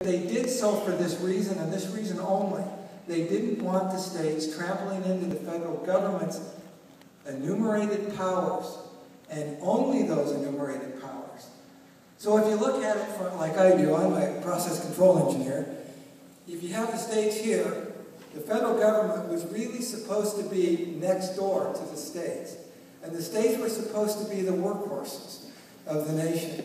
They did so for this reason and this reason only. They didn't want the states trampling into the federal government's enumerated powers, and only those enumerated powers. So if you look at it from, like I do, I'm a process control engineer, if you have the states here, the federal government was really supposed to be next door to the states. And the states were supposed to be the workhorses of the nation.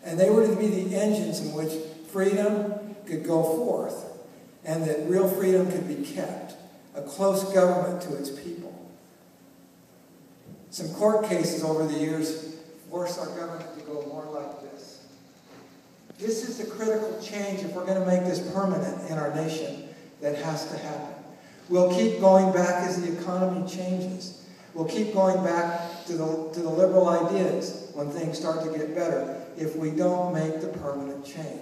And they were to be the engines in which freedom could go forth, and that real freedom could be kept, a close government to its people. Some court cases over the years force our government to go more like this. This is the critical change if we're going to make this permanent in our nation that has to happen. We'll keep going back as the economy changes. We'll keep going back to the liberal ideas when things start to get better if we don't make the permanent change.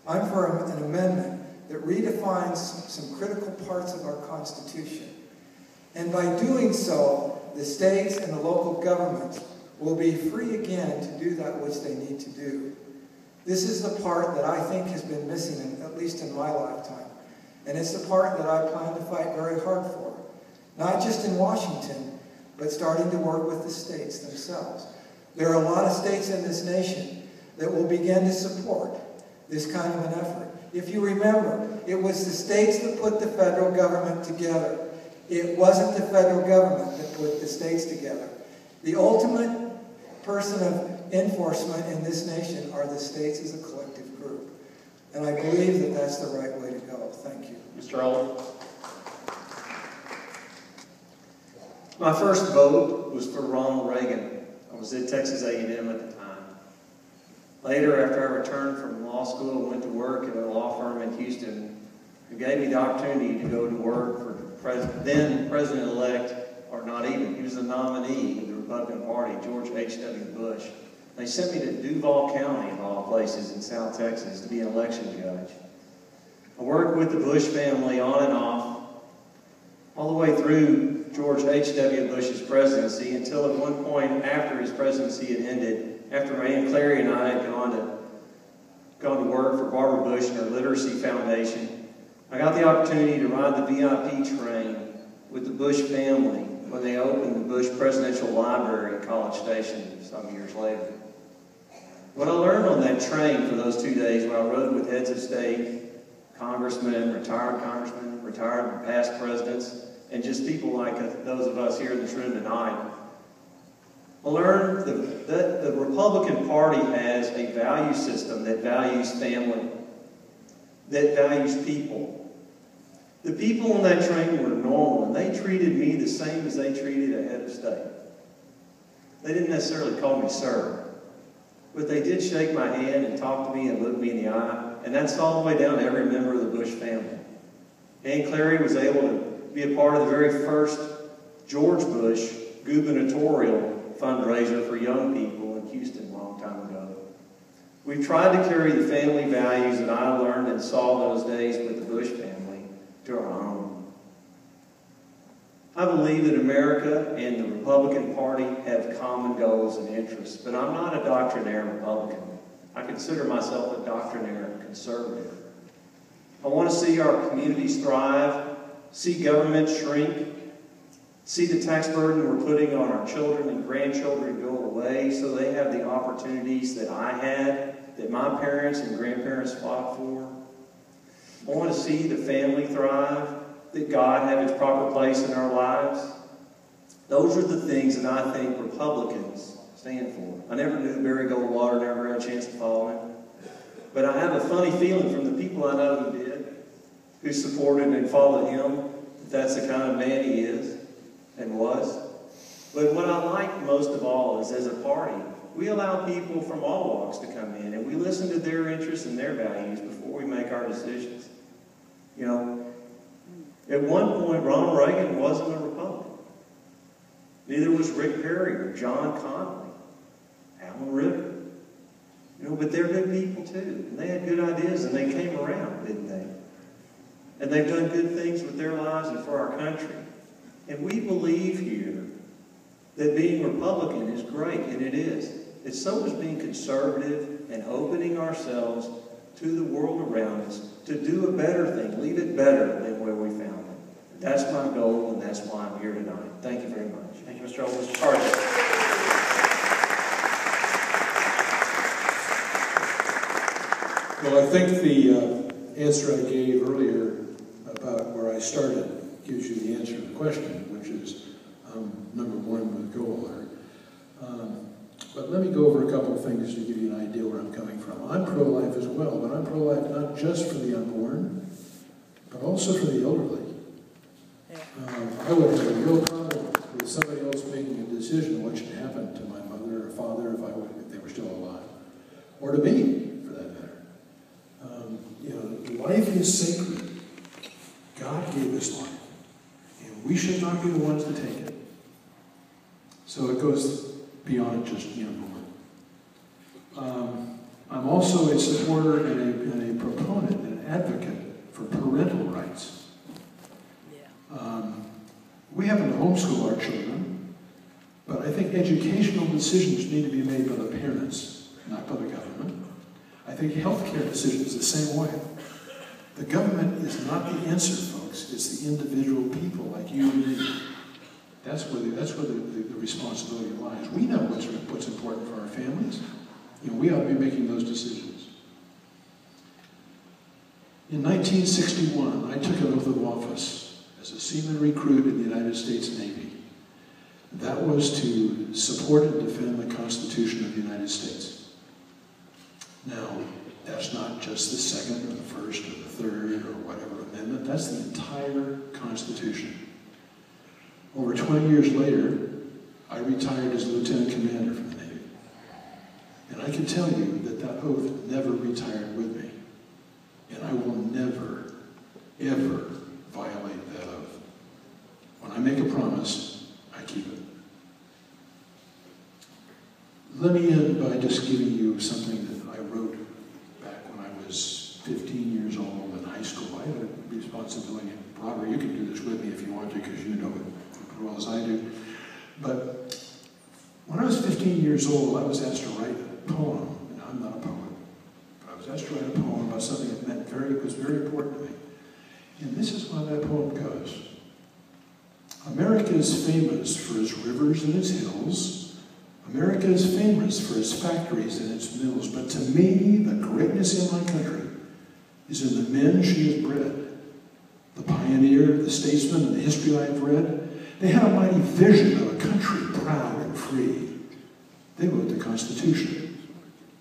I'm for an amendment that redefines some critical parts of our Constitution. And by doing so, the states and the local governments will be free again to do that which they need to do. This is the part that I think has been missing, at least in my lifetime. And it's the part that I plan to fight very hard for. Not just in Washington, but starting to work with the states themselves. There are a lot of states in this nation that will begin to support this kind of an effort. If you remember, it was the states that put the federal government together. It wasn't the federal government that put the states together. The ultimate person of enforcement in this nation are the states as a collective group. And I believe that that's the right way to go. Thank you. Mr. Alder. My first vote was for Ronald Reagan. I was at Texas A&M at the time. Later, after I returned from law school and went to work at a law firm in Houston, who gave me the opportunity to go to work for then President-elect, or not even, he was the nominee of the Republican Party, George H.W. Bush. They sent me to Duval County, of all places, in South Texas, to be an election judge. I worked with the Bush family on and off, all the way through George H.W. Bush's presidency, until at one point after his presidency had ended, after Ann Clary and I had gone to work for Barbara Bush and her Literacy Foundation, I got the opportunity to ride the VIP train with the Bush family when they opened the Bush Presidential Library in College Station some years later. What I learned on that train for those 2 days when I rode with heads of state, congressmen, retired and past presidents, and just people like those of us here in this room tonight, I learned that the Republican Party has a value system that values family, that values people. The people on that train were normal, and they treated me the same as they treated a head of state. They didn't necessarily call me sir, but they did shake my hand and talk to me and look me in the eye, and that's all the way down to every member of the Bush family. Ann Clary was able to be a part of the very first George Bush gubernatorial fundraiser for young people in Houston a long time ago. We've tried to carry the family values that I learned and saw those days with the Bush family to our own. I believe that America and the Republican Party have common goals and interests, but I'm not a doctrinaire Republican. I consider myself a doctrinaire conservative. I want to see our communities thrive, see government shrink, see the tax burden we're putting on our children and grandchildren go away so they have the opportunities that I had, that my parents and grandparents fought for. I want to see the family thrive, that God have its proper place in our lives. Those are the things that I think Republicans stand for. I never knew Barry Goldwater, never had a chance to follow him. But I have a funny feeling from the people I know who did, who supported and followed him, that that's the kind of man he is and was. But what I like most of all is, as a party, we allow people from all walks to come in, and we listen to their interests and their values before we make our decisions. You know, at one point, Ronald Reagan wasn't a Republican. Neither was Rick Perry or John Connally, Alan Ritter. You know, but they're good people too. And they had good ideas, and they came around, didn't they? And they've done good things with their lives and for our country. And we believe here that being Republican is great, and it is. It's so is being conservative and opening ourselves to the world around us to do a better thing, leave it better than where we found it. That's my goal, and that's why I'm here tonight. Thank you very much. Thank you, Mr. Old. Mr. Sargent. Well, I think the answer I gave earlier about where I started gives you the answer to the question, which is number one with goal. But let me go over a couple of things to give you an idea where I'm coming from. I'm pro-life as well, but I'm pro-life not just for the unborn, but also for the elderly. I would have a real problem with somebody else making a decision on what should happen to my mother or father if they were still alive, or to me, for that matter. Life is sacred. God gave us life, and we should not be the ones to take it. So it goes beyond just the unborn. I'm also a supporter and a proponent and an advocate for parental rights. We happen to homeschool our children, but I think educational decisions need to be made by the parents, not by the government. I think healthcare decisions the same way. The government is not the answer, folks. It's the individual people like you and me. That's where the responsibility lies. We know what's important for our families. We ought to be making those decisions. In 1961, I took an oath of office as a seaman recruit in the United States Navy. That was to support and defend the Constitution of the United States. Now, that's not just the second or the first or the third or whatever amendment. That's the entire Constitution. Over 20 years later, I retired as Lieutenant Commander from the Navy. And I can tell you that that oath never retired with me. And I will never, ever violate that oath. When I make a promise, I keep it. Let me end by just giving you something that I wrote back when I was 15 years old in high school. I had a responsibility. Robert, you can do this with me if you want to, because you know it as well as I do. But when I was 15 years old, I was asked to write a poem. And I'm not a poet, but I was asked to write a poem about something that was very important to me. And this is how that poem goes. America is famous for its rivers and its hills. America is famous for its factories and its mills. But to me, the greatness in my country is in the men she has bred. The pioneer, the statesman, and the history I've read, they had a mighty vision of a country proud and free. They wrote the Constitution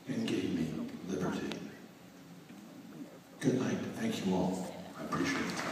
and gave me liberty. Good night. Thank you all. I appreciate it.